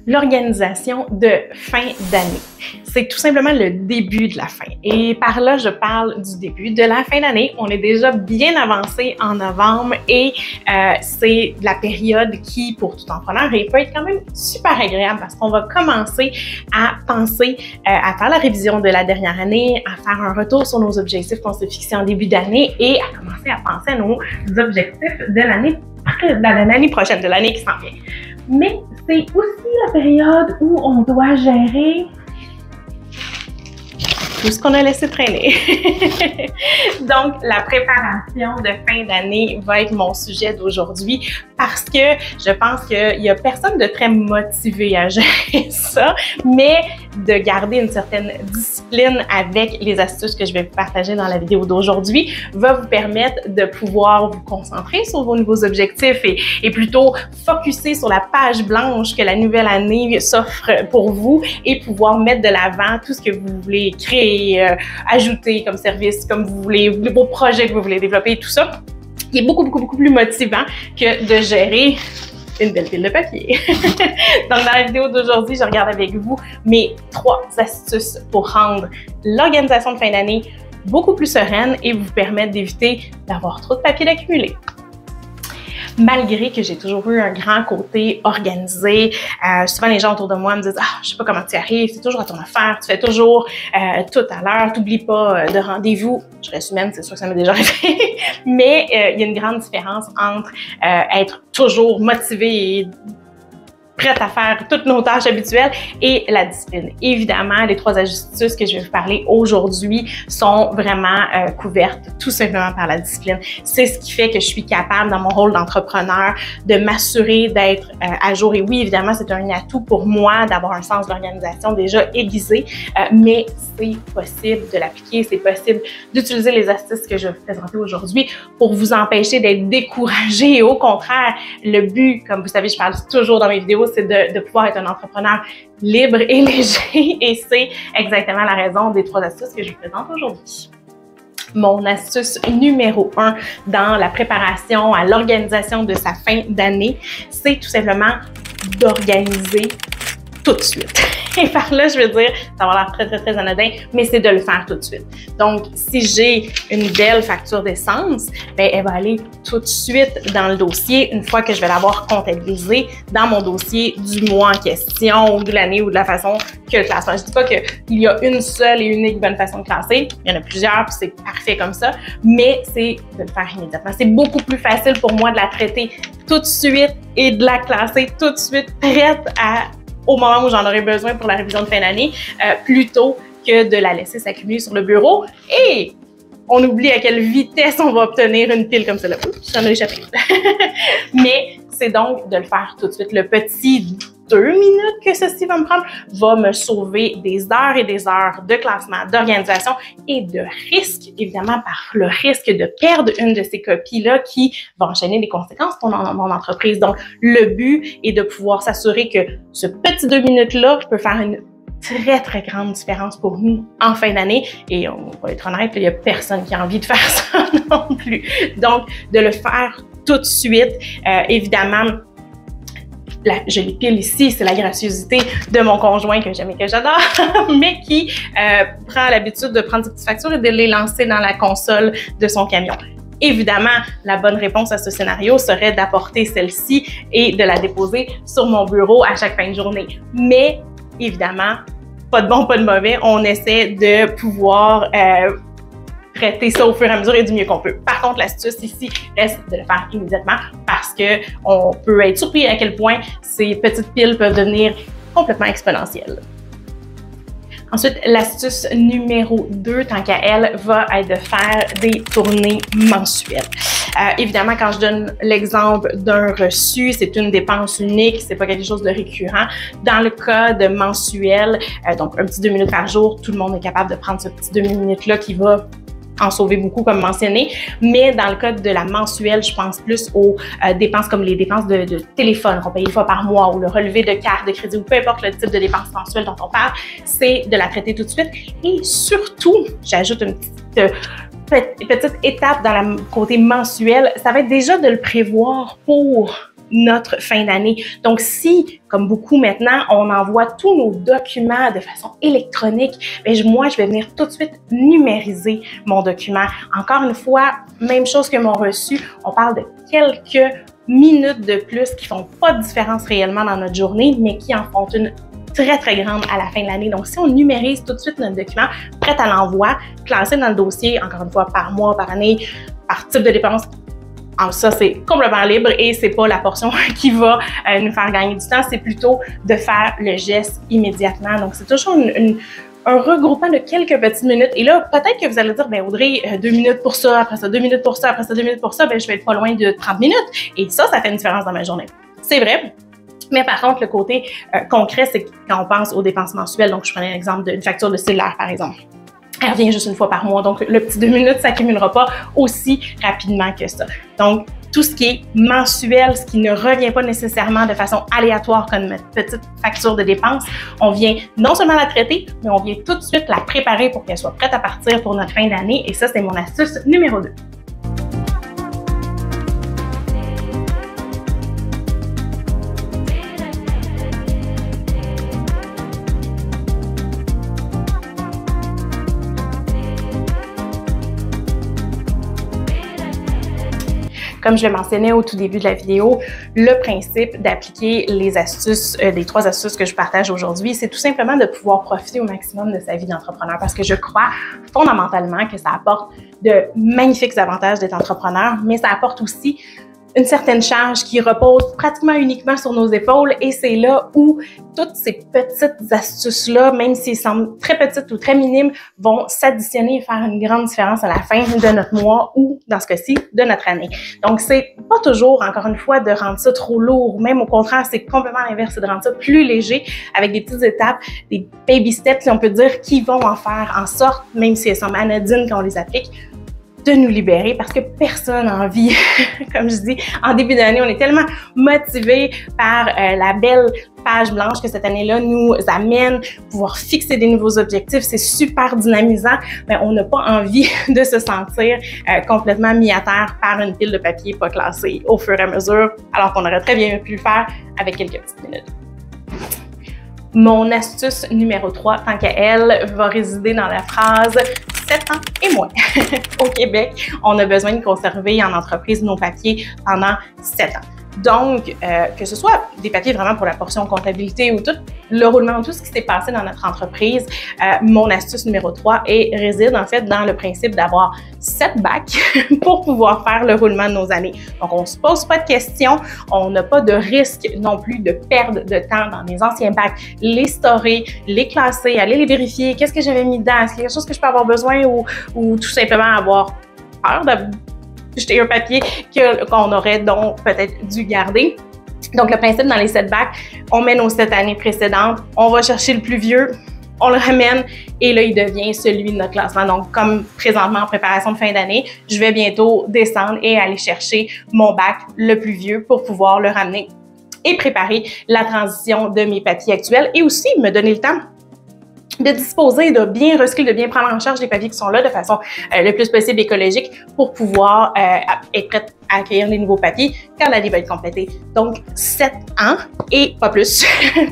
l'organisation de fin d'année. C'est tout simplement le début de la fin. Et par là, je parle du début de la fin d'année. On est déjà bien avancé en novembre et c'est la période qui, pour tout entrepreneur, peut être quand même super agréable parce qu'on va commencer à penser à faire la révision de la dernière année, à faire un retour sur nos objectifs qu'on s'est fixés en début d'année et à commencer à penser à nos objectifs de l'année prochaine, de l'année qui s'en vient. Mais c'est aussi la période où on doit gérer tout ce qu'on a laissé traîner. Donc, la préparation de fin d'année va être mon sujet d'aujourd'hui parce que je pense qu'il n'y a personne de très motivé à gérer ça, mais de garder une certaine discipline avec les astuces que je vais vous partager dans la vidéo d'aujourd'hui va vous permettre de pouvoir vous concentrer sur vos nouveaux objectifs et plutôt focusser sur la page blanche que la nouvelle année s'offre pour vous et pouvoir mettre de l'avant tout ce que vous voulez créer, ajouter comme service, comme vous voulez, vos projets que vous voulez développer, tout ça, qui est beaucoup plus motivant que de gérer une belle pile de papier. Donc, dans la vidéo d'aujourd'hui, je regarde avec vous mes 3 astuces pour rendre l'organisation de fin d'année beaucoup plus sereine et vous permettre d'éviter d'avoir trop de papier d'accumuler. Malgré que j'ai toujours eu un grand côté organisé, souvent les gens autour de moi me disent « Ah, je sais pas comment tu y arrives, c'est toujours à ton affaire, tu fais toujours tout à l'heure, t'oublies pas de rendez-vous. » Je reste humaine, c'est sûr que ça m'est déjà arrivé, mais il y a une grande différence entre être toujours motivée et prête à faire toutes nos tâches habituelles et la discipline. Évidemment, les 3 astuces que je vais vous parler aujourd'hui sont vraiment couvertes tout simplement par la discipline. C'est ce qui fait que je suis capable, dans mon rôle d'entrepreneur, de m'assurer d'être à jour. Et oui, évidemment, c'est un atout pour moi d'avoir un sens d'organisation déjà aiguisé, mais c'est possible de l'appliquer, c'est possible d'utiliser les astuces que je vais vous présenter aujourd'hui pour vous empêcher d'être découragé. Et au contraire, le but, comme vous savez, je parle toujours dans mes vidéos, c'est de pouvoir être un entrepreneur libre et léger et c'est exactement la raison des 3 astuces que je vous présente aujourd'hui. Mon astuce numéro 1 dans la préparation à l'organisation de sa fin d'année, c'est tout simplement d'organiser tout de suite. Et par là, je veux dire, ça va l'air très anodin, mais c'est de le faire tout de suite. Donc, si j'ai une belle facture d'essence, bien, elle va aller tout de suite dans le dossier une fois que je vais l'avoir comptabilisée dans mon dossier du mois en question ou de l'année ou de la façon que le classement. Je ne dis pas qu'il y a une seule et unique bonne façon de classer. Il y en a plusieurs, puis c'est parfait comme ça, mais c'est de le faire immédiatement. C'est beaucoup plus facile pour moi de la traiter tout de suite et de la classer tout de suite, prête au moment où j'en aurai besoin pour la révision de fin d'année, plutôt que de la laisser s'accumuler sur le bureau. Et on oublie à quelle vitesse on va obtenir une pile comme celle-là. Oups, j'en ai échappé. Mais c'est donc de le faire tout de suite. Le petit 2 minutes que ceci va me prendre va me sauver des heures et des heures de classement, d'organisation et de risque, évidemment, par le risque de perdre une de ces copies-là qui va enchaîner les conséquences pour mon entreprise. Donc, le but est de pouvoir s'assurer que ce petit 2 minutes-là peut faire une très grande différence pour nous en fin d'année. Et on va être honnête, il n'y a personne qui a envie de faire ça non plus. Donc, de le faire tout de suite, évidemment, la jolie pile ici, c'est la graciosité de mon conjoint que j'aime et que j'adore, mais qui prend l'habitude de prendre ses petites factures et de les lancer dans la console de son camion. Évidemment, la bonne réponse à ce scénario serait d'apporter celle-ci et de la déposer sur mon bureau à chaque fin de journée. Mais évidemment, pas de bon, pas de mauvais, on essaie de pouvoir traiter ça au fur et à mesure et du mieux qu'on peut. Par contre, l'astuce ici reste de le faire immédiatement parce que on peut être surpris à quel point ces petites piles peuvent devenir complètement exponentielles. Ensuite, l'astuce numéro 2, tant qu'à elle, va être de faire des tournées mensuelles. Évidemment, quand je donne l'exemple d'un reçu, c'est une dépense unique, c'est pas quelque chose de récurrent. Dans le cas de mensuel, donc un petit 2 minutes par jour, tout le monde est capable de prendre ce petit 2 minutes-là qui va en sauver beaucoup, comme mentionné. Mais dans le cas de la mensuelle, je pense plus aux dépenses comme les dépenses de téléphone qu'on paye une fois par mois ou le relevé de carte de crédit ou peu importe le type de dépenses mensuelles dont on parle, c'est de la traiter tout de suite. Et surtout, j'ajoute une petite étape dans le côté mensuel, ça va être déjà de le prévoir pour notre fin d'année. Donc, si, comme beaucoup maintenant, on envoie tous nos documents de façon électronique, bien, moi, je vais venir tout de suite numériser mon document. Encore une fois, même chose que mon reçu, on parle de quelques minutes de plus qui font pas de différence réellement dans notre journée, mais qui en font une très, très grande à la fin de l'année. Donc, si on numérise tout de suite notre document, prêt à l'envoi, classé dans le dossier, encore une fois, par mois, par année, par type de dépense, alors ça, c'est complètement libre et c'est pas la portion qui va nous faire gagner du temps, c'est plutôt de faire le geste immédiatement. Donc, c'est toujours un regroupement de quelques petites minutes. Et là, peut-être que vous allez dire, ben Audrey, 2 minutes pour ça, après ça 2 minutes pour ça, après ça 2 minutes pour ça, ben je vais être pas loin de 30 minutes. Et ça fait une différence dans ma journée. C'est vrai. Mais par contre, le côté concret, c'est quand on pense aux dépenses mensuelles. Donc, je prenais l'exemple d'une facture de cellulaire, par exemple. Elle revient juste une fois par mois. Donc, le petit 2 minutes ne s'accumulera pas aussi rapidement que ça. Donc, tout ce qui est mensuel, ce qui ne revient pas nécessairement de façon aléatoire comme notre petite facture de dépenses, on vient non seulement la traiter, mais on vient tout de suite la préparer pour qu'elle soit prête à partir pour notre fin d'année. Et ça, c'est mon astuce numéro 2. Comme je le mentionnais au tout début de la vidéo, le principe d'appliquer les astuces, les 3 astuces que je partage aujourd'hui, c'est tout simplement de pouvoir profiter au maximum de sa vie d'entrepreneur parce que je crois fondamentalement que ça apporte de magnifiques avantages d'être entrepreneur, mais ça apporte aussi une certaine charge qui repose pratiquement uniquement sur nos épaules et c'est là où toutes ces petites astuces-là, même s'ils semblent très petites ou très minimes, vont s'additionner et faire une grande différence à la fin de notre mois ou, dans ce cas-ci, de notre année. Donc, c'est pas toujours, encore une fois, de rendre ça trop lourd. Même au contraire, c'est complètement l'inverse, c'est de rendre ça plus léger avec des petites étapes, des baby steps, si on peut dire, qui vont en faire en sorte, même si elles semblent anodines quand on les applique, de nous libérer parce que personne n'a envie, comme je dis, en début d'année, on est tellement motivé par la belle page blanche que cette année-là nous amène, pouvoir fixer des nouveaux objectifs, c'est super dynamisant, mais on n'a pas envie de se sentir complètement mis à terre par une pile de papier pas classée au fur et à mesure, alors qu'on aurait très bien pu le faire avec quelques petites minutes. Mon astuce numéro 3, tant qu'à elle, va résider dans la phrase 7 ans et moins. Au Québec, on a besoin de conserver en entreprise nos papiers pendant 7 ans. Donc, que ce soit des papiers vraiment pour la portion comptabilité ou tout le roulement, tout ce qui s'est passé dans notre entreprise, mon astuce numéro 3 réside en fait dans le principe d'avoir 7 bacs pour pouvoir faire le roulement de nos années. Donc, on ne se pose pas de questions, on n'a pas de risque non plus de perdre de temps dans mes anciens bacs, les storer, les classer, aller les vérifier, qu'est-ce que j'avais mis dedans, est-ce qu'il y a quelque chose que je peux avoir besoin ou tout simplement avoir peur de jeter un papier qu'on aurait donc peut-être dû garder. Donc, le principe dans les 7 bacs, on met nos 7 années précédentes, on va chercher le plus vieux, on le ramène et là, il devient celui de notre classement. Donc, comme présentement en préparation de fin d'année, je vais bientôt descendre et aller chercher mon bac le plus vieux pour pouvoir le ramener et préparer la transition de mes papiers actuels et aussi me donner le temps de disposer, de bien recycler, de bien prendre en charge les papiers qui sont là de façon le plus possible écologique pour pouvoir être prête à accueillir les nouveaux papiers quand l'année va être complétée. Donc, 7 ans et pas plus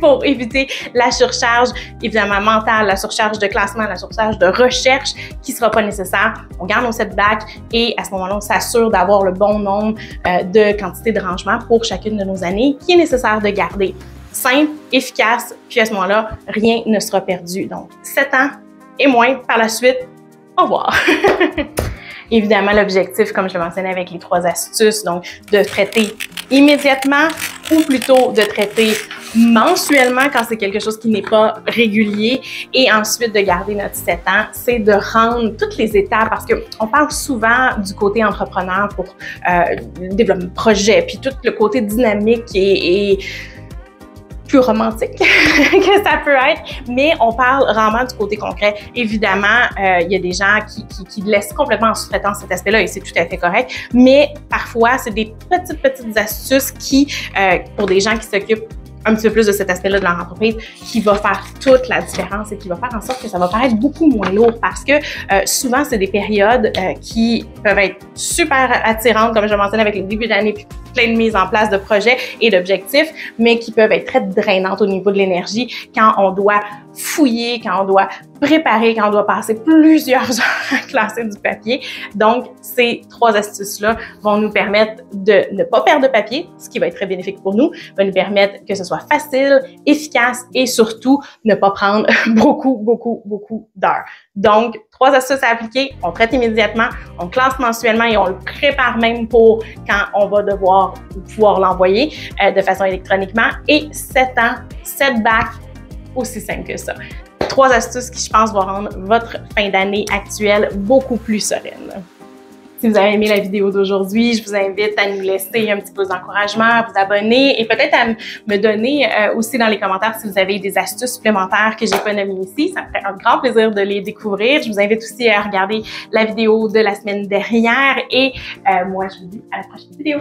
pour éviter la surcharge, évidemment, mentale, la surcharge de classement, la surcharge de recherche qui ne sera pas nécessaire. On garde nos 7 bacs et à ce moment-là, on s'assure d'avoir le bon nombre de quantités de rangement pour chacune de nos années qui est nécessaire de garder. Simple, efficace, puis à ce moment-là, rien ne sera perdu. Donc, 7 ans et moins par la suite, au revoir. Évidemment, l'objectif, comme je le mentionnais avec les 3 astuces, donc de traiter immédiatement ou plutôt de traiter mensuellement quand c'est quelque chose qui n'est pas régulier et ensuite de garder notre 7 ans, c'est de rendre toutes les étapes parce qu'on parle souvent du côté entrepreneur pour le développement de projet, puis tout le côté dynamique et plus romantique que ça peut être, mais on parle vraiment du côté concret. Évidemment, il y a des gens qui laissent complètement en sous-traitance cet aspect-là et c'est tout à fait correct, mais parfois, c'est des petites astuces qui, pour des gens qui s'occupent un petit peu plus de cet aspect-là de leur entreprise, qui va faire toute la différence et qui va faire en sorte que ça va paraître beaucoup moins lourd parce que souvent, c'est des périodes qui peuvent être super attirantes, comme je le mentionnais avec les débuts d'année, puis plein de mises en place de projets et d'objectifs, mais qui peuvent être très drainantes au niveau de l'énergie quand on doit fouiller, quand on doit préparer, quand on doit passer plusieurs heures à classer du papier. Donc, ces 3 astuces-là vont nous permettre de ne pas perdre de papier, ce qui va être très bénéfique pour nous, va nous permettre que ce soit facile, efficace et surtout ne pas prendre beaucoup d'heures. Donc, 3 astuces à appliquer, on traite immédiatement, on classe mensuellement et on le prépare même pour quand on va devoir pouvoir l'envoyer de façon électroniquement. Et 7 ans, 7 bacs, aussi simple que ça. 3 astuces qui, je pense, vont rendre votre fin d'année actuelle beaucoup plus sereine. Si vous avez aimé la vidéo d'aujourd'hui, je vous invite à nous laisser un petit pouce d'encouragement, à vous abonner et peut-être à me donner aussi dans les commentaires si vous avez des astuces supplémentaires que j'ai pas nommées ici. Ça me ferait un grand plaisir de les découvrir. Je vous invite aussi à regarder la vidéo de la semaine dernière et moi, je vous dis à la prochaine vidéo.